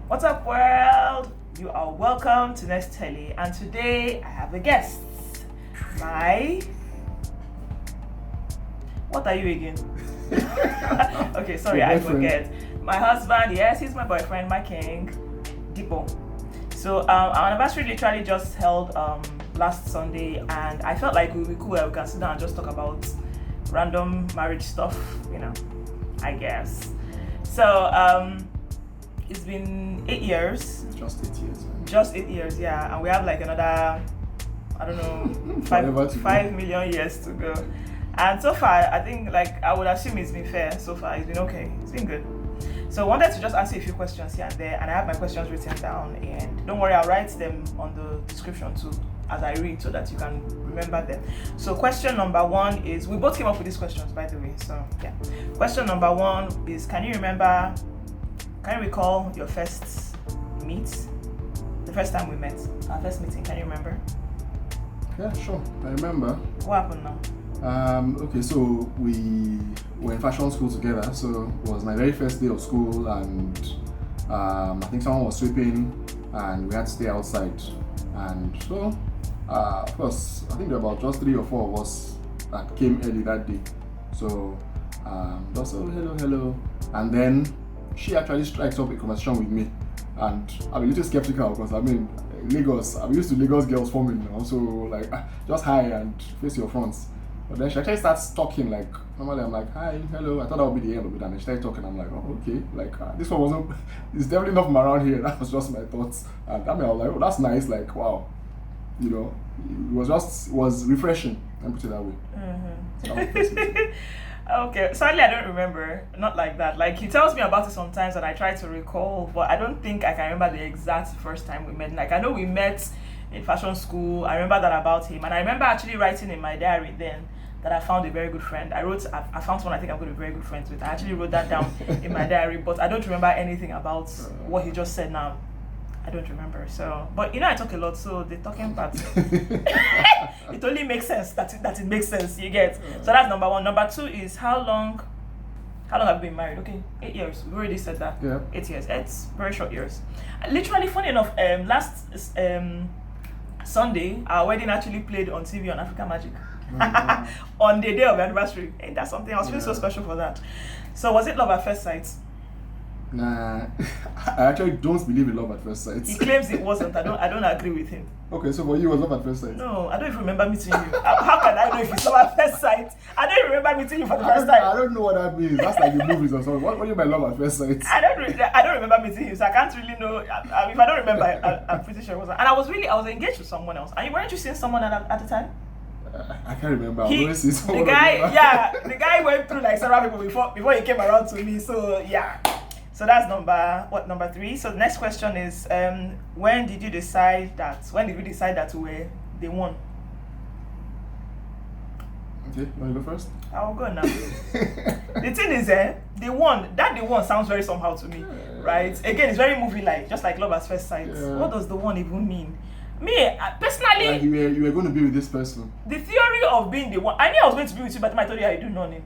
What's up, world? You are welcome to Next Telly, and today I have a guest. What are you again? Okay, sorry, I forget. My husband, yes, he's my boyfriend, my king, Dipo. So our anniversary literally just held last Sunday, and I felt like we would be cool. We can sit down and just talk about random marriage stuff, I guess. So it's been 8 years. Just 8 years. Man. Just 8 years, yeah. And we have like another, I don't know, 5 million years to go. And so far, I think, I would assume it's been fair so far. It's been okay. It's been good. So I wanted to just ask you a few questions here and there, and I have my questions written down. And don't worry, I'll write them on the description too as I read so that you can remember them. So question number 1 is, we both came up with these questions, by the way. So yeah. Question number 1 is, can you recall your first meet? The first time we met, our first meeting, can you remember? Yeah, sure. I remember. What happened now? Okay, so we were in fashion school together. So it was my very first day of school, and I think someone was sweeping, and we had to stay outside. And so, of course, I think there were about just 3 or 4 of us that came early that day. So, just hello, and then she actually strikes up a conversation with me, and I'm a little skeptical because Lagos. I'm used to Lagos girls forming, so just hi and face your fronts. But then she actually starts talking normally I'm like, hi, hello. I thought that would be the end of it, and then she started talking. I'm like, oh, okay. This one wasn't. It's definitely not from around here. That was just my thoughts, and I was like, oh, that's nice. Wow, it was refreshing. Let me put it that way. Mm-hmm. So that was the first meeting. Okay, sadly I don't remember. Not like that. He tells me about it sometimes, and I try to recall, but I don't think I can remember the exact first time we met. I know we met in fashion school. I remember that about him, and I remember actually writing in my diary then that I found a very good friend. I found someone I think I'm going to be very good friends with. I actually wrote that down in my diary, but I don't remember anything about what he just said now. I don't remember. So, but I talk a lot, so the talking part, it only makes sense that it makes sense. You get. So that's number 1. Number 2 is, how long have you been married? Okay, 8 years. We already said that. Yeah. 8 years. It's very short years. Literally, funny enough, last Sunday, our wedding actually played on TV on Africa Magic. Mm-hmm. On the day of the anniversary. Ain't that something? I was feeling so special for that. So was it love at first sight? Nah, I actually don't believe in love at first sight. He claims it wasn't. I don't agree with him. Okay, so for you, it was love at first sight? No, I don't even remember meeting you. How can I know if it's love at first sight? I don't remember meeting you for the first time. I don't know what that means. That's like the movies or something. What do you mean by love at first sight? I don't remember meeting you, so I can't really know. If I don't remember, I'm pretty sure it wasn't. And I was engaged with someone else. And weren't you seeing someone at the time? I can't remember. I always see someone. The guy went through several people before he came around to me. So yeah. So that's number 3. So the next question is, when did we decide that we were the one? Okay, you want to go first? I'll go now. The thing is, the one sounds very somehow to me, right? Again, it's very movie-like, just like love at first sight. Yeah. What does the one even mean? Me, personally... you were going to be with this person. The theory of being the one... I knew I was going to be with you, but I told you I do nothing.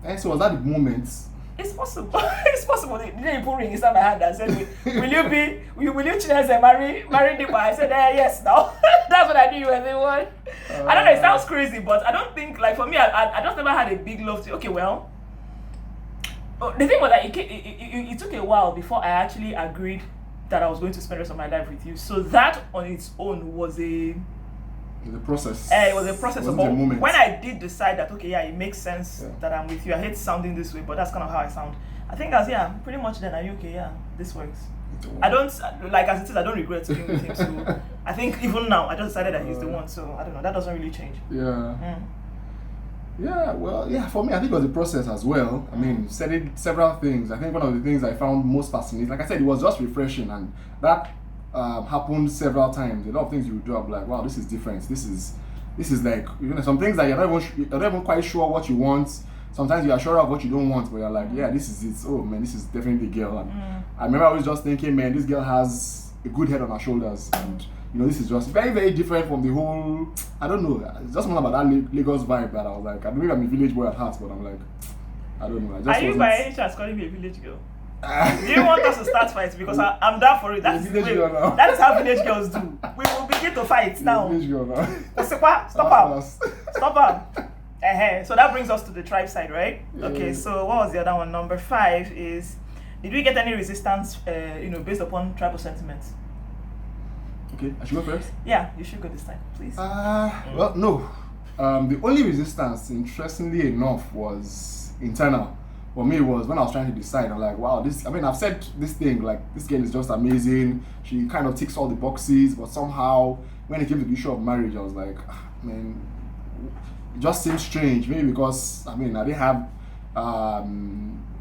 And so was that the moment? It's possible. It's possible. The day you put ring inside my hand and said, will you chance and marry Dipa? I said, yes, now. That's what I knew you were the one. I don't know, it sounds crazy, but I don't think, for me, I just never had a big love to, okay, well, the thing was that it took a while before I actually agreed that I was going to spend the rest of my life with you. So that on its own was a process. It was a process. It wasn't a moment. When I did decide that, okay, yeah, it makes sense that I'm with you. I hate sounding this way, but that's kind of how I sound. I think pretty much then, are you okay? Yeah, this works. I don't, as it is, I don't regret being with him. So I think even now, I just decided that he's the one. So I don't know, that doesn't really change. Yeah. Yeah, well, for me, I think it was a process as well. I mean, studied several things. I think one of the things I found most fascinating, like I said, it was just refreshing, and that happened several times. A lot of things you would do, I'm like, wow, this is different. This is like, some things that you're not even quite sure what you want. Sometimes you are sure of what you don't want, but you're like, yeah, this is it. Oh man, this is definitely the girl. And I remember I was just thinking, man, this girl has a good head on her shoulders, and this is just very, very different from the whole. I don't know. It's just more about that Lagos vibe that I was like, I believe I'm a village boy at heart, but I'm like, I don't know. Are you by any chance calling me a village girl? Do you want us to start fights? Because I'm down for it. That's the Village way. girl now. That is how village girls do. We will begin to fight now. Village girl now. Stop am. Stop am. So that brings us to the tribe side, right? Yeah. Okay, so what was the other one? Number 5 is, did we get any resistance, based upon tribal sentiments? Okay, I should go first. Yeah, you should go this time, please. Well, no. The only resistance, interestingly enough, was internal. For me, it was when I was trying to decide. I'm like, wow, I've said this thing, like, this girl is just amazing. She kind of ticks all the boxes, but somehow, when it came to the issue of marriage, I was like, man, it just seems strange. Maybe because, I didn't have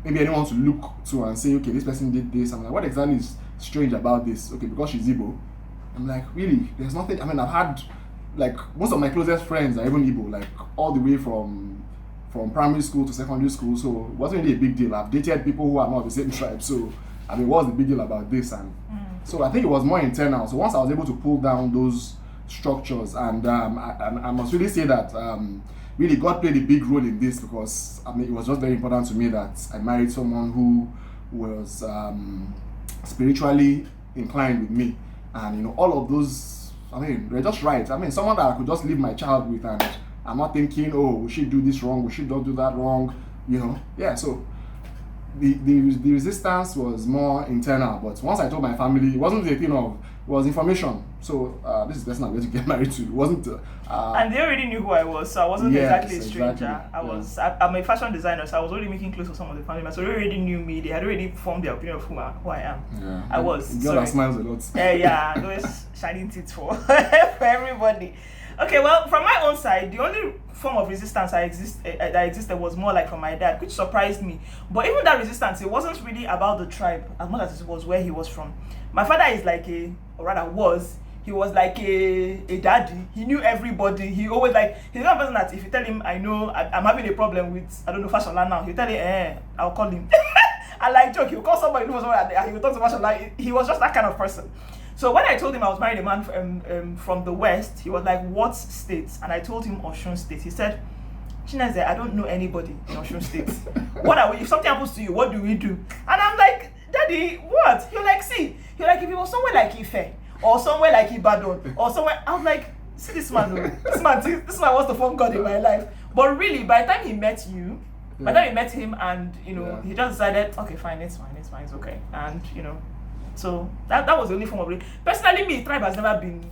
maybe anyone to look to and say, okay, this person did this. I'm like, what exactly is strange about this? Okay, because she's Igbo. I'm like, really? There's nothing. I've had, like, most of my closest friends are even Igbo, like, all the way from primary school to secondary school, so it wasn't really a big deal. I've dated people who are not the same tribe, so what's the big deal about this? And so I think it was more internal. So once I was able to pull down those structures, and I must really say that really God played a big role in this, because it was just very important to me that I married someone who was spiritually inclined with me, and all of those, they're just right. Someone that I could just leave my child with, and I'm not thinking, oh, we should do this wrong, we should not do that wrong, Yeah, so the resistance was more internal, but once I told my family, it wasn't a thing of, it was information. So this is the person I'm going to get married to. It wasn't. And they already knew who I was, so I wasn't exactly a stranger. Exactly. I'm a fashion designer, so I was already making clothes for some of the family members. So they already knew me. They had already formed their opinion of who I am. Yeah. I was. A girl that smiles a lot. Yeah, those shining teeth for everybody. Okay, well, from my own side, the only form of resistance that existed was more like from my dad, which surprised me. But even that resistance, it wasn't really about the tribe as much as it was where he was from. My father is he was like a daddy. He knew everybody. He always he's not a person that if you tell him, I know I'm having a problem with, Fashola now, he'll tell you, I'll call him. I joke, he'll call somebody who knows someone and he'll talk to Fashola. He was just that kind of person. So when I told him I was marrying a man from the West, he was like, what state? And I told him Osun State. He said, Chineze, I don't know anybody in Osun State. If something happens to you, what do we do? And I'm like, Daddy, what? He'll see. He'll if it was somewhere like Ife, or somewhere like Ibadan, or somewhere, I'm like, see this man, this man wants to form God in my life. But really, by the time he met you, by the time he met him, and he just decided, okay, fine, it's okay. And so that was the only form of personally, me, tribe has never been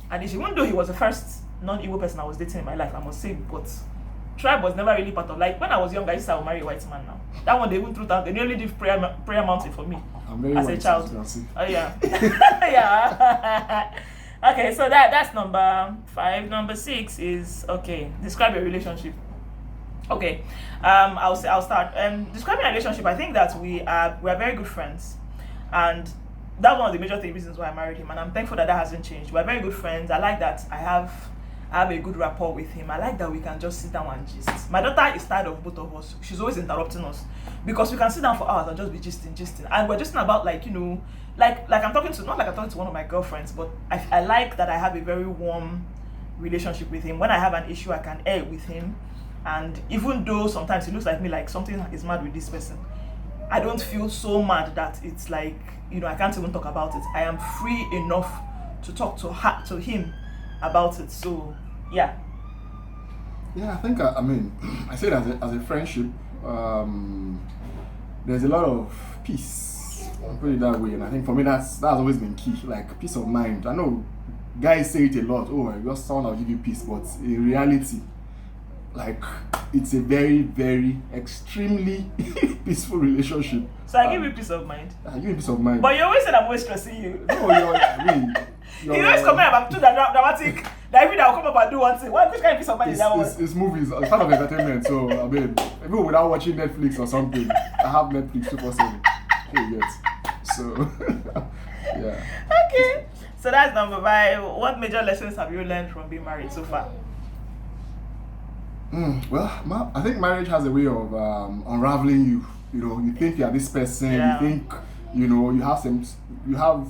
an issue. Even though he was the first non-Igbo person I was dating in my life, I must say, but tribe was never really part of, when I was young, I used to marry a white man now. That one they went through that, they nearly did prayer mountain for me. I'm very as a child. Oh yeah. Yeah. Okay, so that's number 5. Number 6 is, okay, describe your relationship. Okay. I'll start. Describing a relationship, I think that we are very good friends, and that's one of the major reasons why I married him, and I'm thankful that hasn't changed. We're very good friends. I like that I have a good rapport with him. I like that we can just sit down and gist. My daughter is tired of both of us. She's always interrupting us because we can sit down for hours and just be gisting. And we're just about like I'm talking to, not like I'm talking to one of my girlfriends, but I like that I have a very warm relationship with him. When I have an issue, I can air with him. And even though sometimes it looks like me like something is mad with this person, I don't feel so mad that it's like, I can't even talk about it. I am free enough to talk to him about it. So, yeah. Yeah, I think, I say it as a friendship, there's a lot of peace, I'll put it that way. And I think for me, that's always been key, like peace of mind. I know guys say it a lot, just someone will give you peace, but in reality, it's a very, very extremely peaceful relationship. So I give you peace of mind. I give you peace of mind. But you always said I'm always stressing you. No, you always comment about too dramatic. That every day I'll come up and do one thing. Which kind of peace of mind is that one? It's movies. It's part of entertainment. So even without watching Netflix or something, I have Netflix 247. You get. So yeah. Okay. So that's number 5. What major lessons have you learned from being married so far? Well, I think marriage has a way of unraveling you. You think you are this person. Yeah. You think you have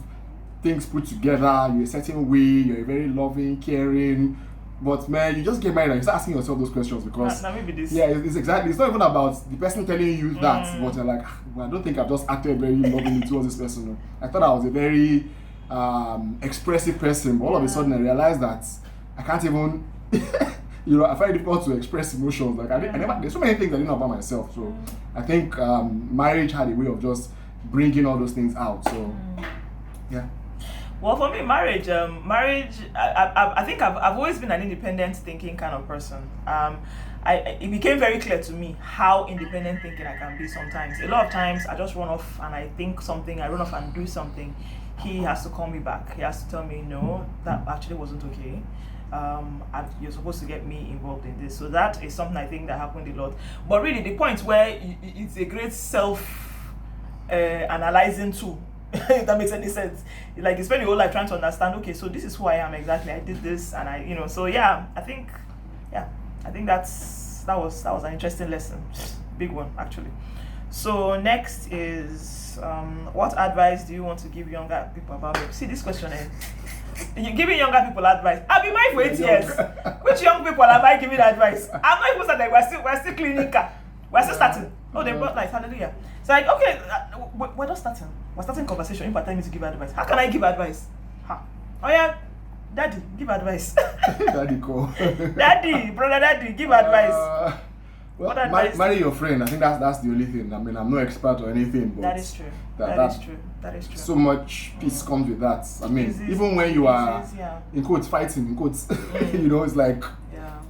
things put together. You're a certain way. You're very loving, caring. But man, you just get married and you start asking yourself those questions because Now maybe this. yeah, it's exactly. It's not even about the person telling you that, but you're like, well, I don't think I've just acted very lovingly towards this person. I thought I was a very expressive person, but all of a sudden I realized that I can't even, I find it difficult to express emotions. Like I never, there's so many things I didn't know about myself. So I think marriage had a way of just bringing all those things out. So yeah. Well, for me, marriage, I think I've always been an independent thinking kind of person. It became very clear to me how independent thinking I can be sometimes. A lot of times, I just run off and I think something, I run off and do something. He has to call me back. He has to tell me, no, that actually wasn't okay. You're supposed to get me involved in this. So that is something I think that happened a lot. But really, the point where it's a great self-analyzing tool. If that makes any sense. Like you spend your whole life trying to understand, okay, so this is who I am exactly. I did this and so yeah, I think that was an interesting lesson. Big one actually. So next is what advice do you want to give younger people about it? See this question you're giving younger people advice. I've been married for 8 years. Which young people am I giving advice? I'm not even starting. We're still cleaning car. We're still starting. Oh, they brought lights. Hallelujah. It's like, okay, we're not starting. We're starting conversation. If I tell me to give advice, how can I give advice? Oh yeah, daddy, give advice. Daddy, call. Daddy, brother, daddy, give advice. Well, marry your friend. I think that's the only thing. I mean, I'm no expert or anything, but that is true. That is true. So much peace comes with that. I mean, even when you are in quotes fighting in quotes, it's like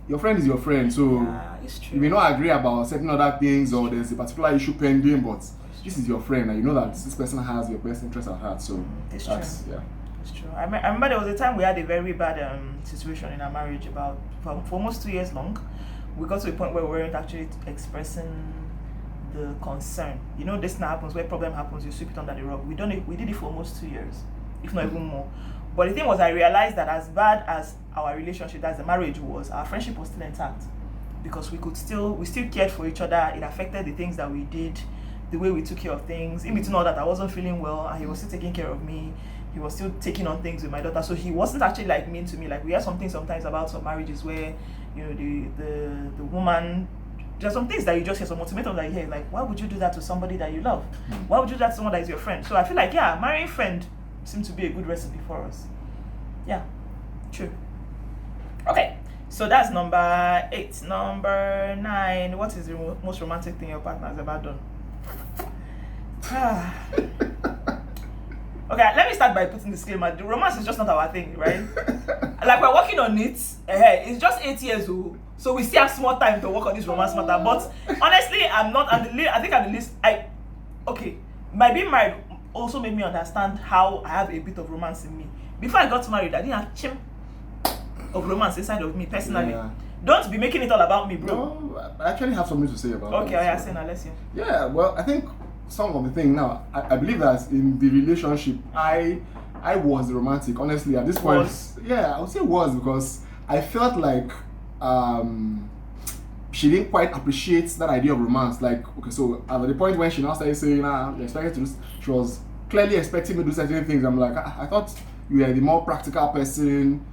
your friend is your friend. So it's true. you may not agree about certain other things, or there's a particular issue pending, but this is your friend, and you know that this person has your best interest at heart. So it's true. Yeah. It's true. I remember there was a time we had a very bad situation in our marriage for almost 2 years long. We got to a point where we weren't actually expressing the concern. This now happens where problem happens, you sweep it under the rug. We did it for almost 2 years, if not even more. But the thing was, I realized that as bad as our relationship, as the marriage was, our friendship was still intact because we still cared for each other. It affected the things that we did, the way we took care of things. In between all that, I wasn't feeling well, and he was still taking care of me. He was still taking on things with my daughter, so he wasn't actually like mean to me. Like we hear something sometimes about some marriages where the woman, there's some things that you just hear, some ultimatum that you hear, like why would you do that to somebody that you love? Why would you do that to someone that is your friend? So I feel like marrying friend seems to be a good recipe for us. Yeah, true. Okay, so that's number 8. Number 9, what is the most romantic thing your partner has ever done? Okay, let me start by putting disclaimer. The romance is just not our thing, right? Like we're working on it. It's just 8 years old, so we still have small time to work on this romance matter. But honestly, I think I'm the least. My being married also made me understand how I have a bit of romance in me. Before I got married, I didn't have chim of romance inside of me personally. Yeah. Don't be making it all about me, bro. No, I actually have something to say about that. Okay, say now, let's hear. Yeah, well, I think some of the thing now, I believe that in the relationship, I was romantic. Honestly, at this point, I would say was because I felt like she didn't quite appreciate that idea of romance. Like, okay, so at the point when she now started saying, she was clearly expecting me to do certain things. I'm like, I thought you were the more practical person,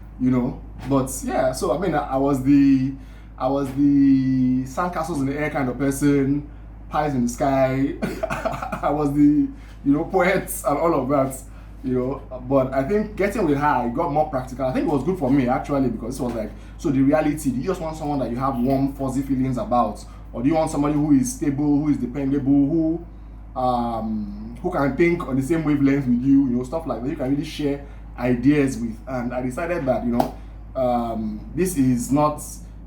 But yeah, so I mean, I was the sandcastles in the air kind of person, pies in the sky. I was the poets and all of that, But I think getting with her, I got more practical. I think it was good for me actually because it was like, so the reality. Do you just want someone that you have warm, fuzzy feelings about, or do you want somebody who is stable, who is dependable, who can think on the same wavelength with you, stuff like that. You can really share ideas with. And I decided that this is not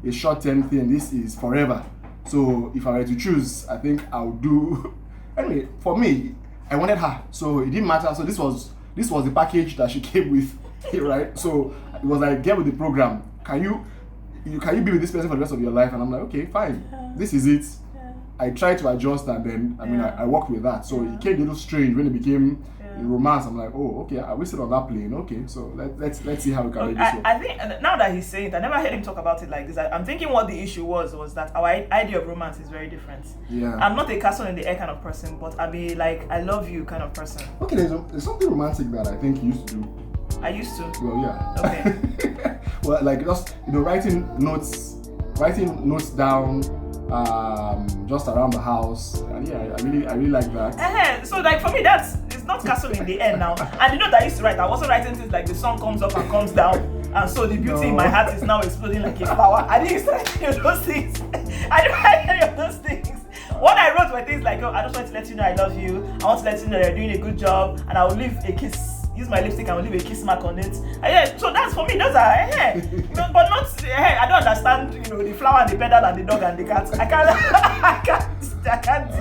a short-term thing. This is forever. So if I were to choose, I think I would do. Anyway, for me, I wanted her, so it didn't matter. So this was the package that she came with, right? So it was like, get with the program. Can you be with this person for the rest of your life? And I'm like, okay, fine. This is it. I tried to adjust, and then I worked with that. So it came a little strange when it became a romance. I'm like, oh, okay, I wasted on that plane. Okay, so let's see how we can make this work. I think now that he's saying it, I never heard him talk about it like this. I'm thinking what the issue was that our idea of romance is very different. Yeah. I'm not a castle in the air kind of person, but I'll be like, I love you kind of person. Okay, there's something romantic that I think you used to do. I used to. Well, yeah. Okay. Well, like just writing notes down, just around the house. And yeah, I really like that. So like for me, it's not castle in the air now. And the note I used to write, I wasn't writing things like the sun comes up and comes down, and so the beauty in my heart is now exploding like a flower. I didn't used to write any of those things. I didn't write any of those things. What I wrote were things like, I just want to let you know I love you. I want to let you know you're doing a good job, and I will leave a kiss. Use my lipstick and will leave a kiss mark on it. So that's for me. Those are but not. I don't understand. The flower and the pedal and the dog and the cat. I can't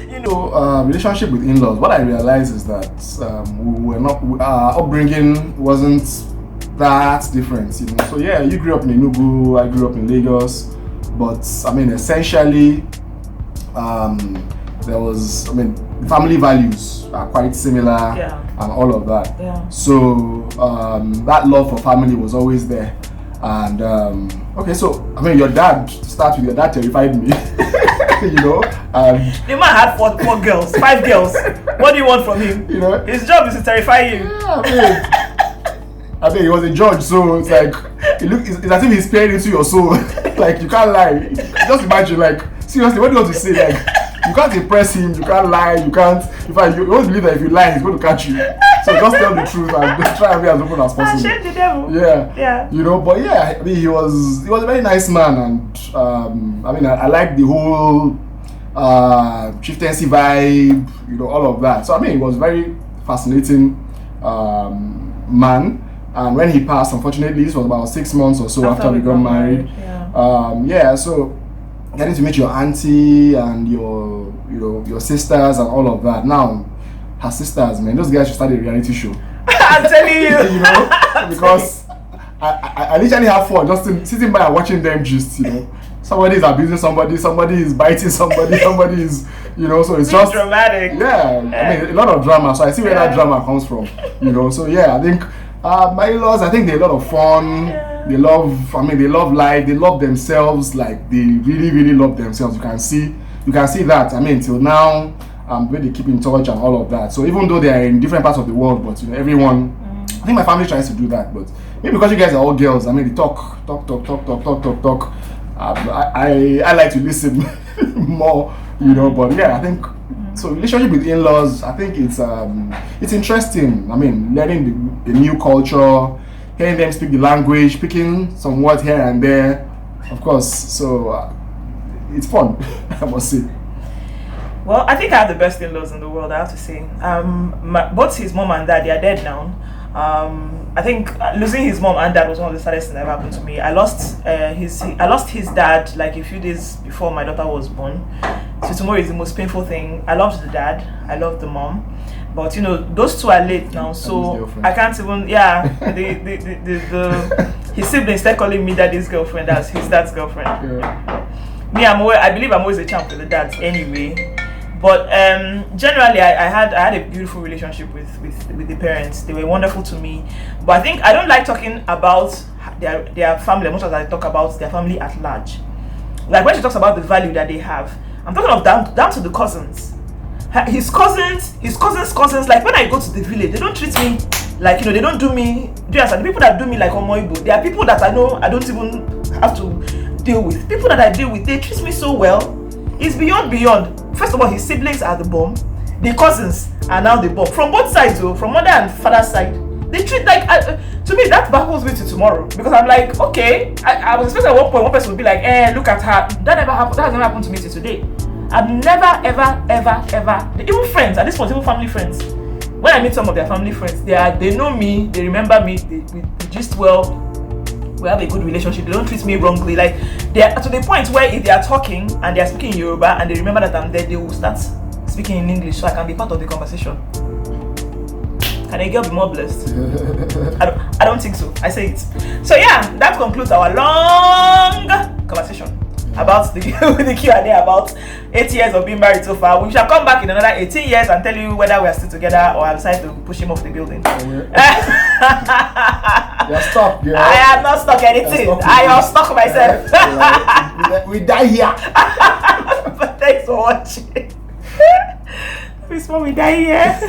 deal. Relationship with in-laws. What I realized is that we were not. Our upbringing wasn't that different. So yeah, you grew up in Enugu. I grew up in Lagos. But I mean, essentially, there was. The family values are quite similar, and all of that. Yeah. So that love for family was always there. And okay, so your dad. To start with, your dad terrified me. And the man had four girls, 5 girls. What do you want from him? His job is to terrify you. Yeah, he was a judge, so it's like it's as if he's peering into your soul. Like you can't lie. Just imagine, like seriously, what do you want to say? Like you can't impress him, you can't lie, you can't. In fact, you won't believe that if you lie, he's going to catch you. So just tell the truth and try and be as open as possible. Shame the devil. Yeah. But yeah, he was a very nice man, and I like the whole chieftaincy vibe, all of that. So he was very fascinating man. And when he passed, unfortunately, this was about 6 months or so after we got married. So getting to meet your auntie and your sisters and all of that. Now, her sisters, man, those guys should start a reality show. I'm telling you. Because I literally have fun just sitting by and watching them just, somebody is abusing somebody is biting somebody is, so it's just dramatic. Yeah, a lot of drama. So I see where that drama comes from, So yeah, I think my in-laws, I think they're a lot of fun. Yeah. They love life. They love themselves. Like they really, really love themselves. You can see that. Till now, where they keep in touch and all of that. So even though they are in different parts of the world, but everyone, I think my family tries to do that. But maybe because you guys are all girls, they talk. I like to listen more, But yeah, I think so. Relationship with in-laws, I think it's interesting. Learning the new culture. Hearing them speak the language, picking some words here and there, of course. So it's fun, I must say. Well, I think I have the best in-laws in the world, I have to say. Both his mom and dad, they are dead now. I think losing his mom and dad was one of the saddest things that ever happened to me. I lost his dad like a few days before my daughter was born. So tomorrow is the most painful thing. I loved the dad, I loved the mom. But those two are late now, so I can't even. His siblings start calling me daddy's girlfriend. That's his dad's girlfriend. Yeah. Me, I believe I'm always a champ with the dads anyway. But generally, I had a beautiful relationship with the parents. They were wonderful to me. But I think I don't like talking about their family as much as I talk about their family at large. Like when she talks about the value that they have, I'm talking of down to the cousins. His cousins, like when I go to the village, they don't treat me like, they don't do me, the people that do me like Omoibo, there are people that I know I don't even have to deal with. People that I deal with, they treat me so well. It's beyond. First of all, his siblings are the bomb. The cousins are now the bomb. From both sides, though, from mother and father's side. They treat to me, that baffles me to tomorrow. Because I'm like, okay, I was expecting at one point, one person would be like, look at her. That has never happened to me till today. I've never, ever, even friends, at this point, even family friends, when I meet some of their family friends, they know me, they remember me, we gist well, we have a good relationship, they don't treat me wrongly. Like, they are to the point where if they are talking and they are speaking in Yoruba and they remember that I'm there, they will start speaking in English so I can be part of the conversation. Can a girl be more blessed? I don't think so. I say it. So yeah, that concludes our long conversation about the Q&A about 8 years of being married so far. We shall come back in another 18 years and tell you whether we are still together or I decide to push him off the building. You're stuck, girl. I am not stuck anything. I am stuck myself. We die here. But thanks for watching. We die here.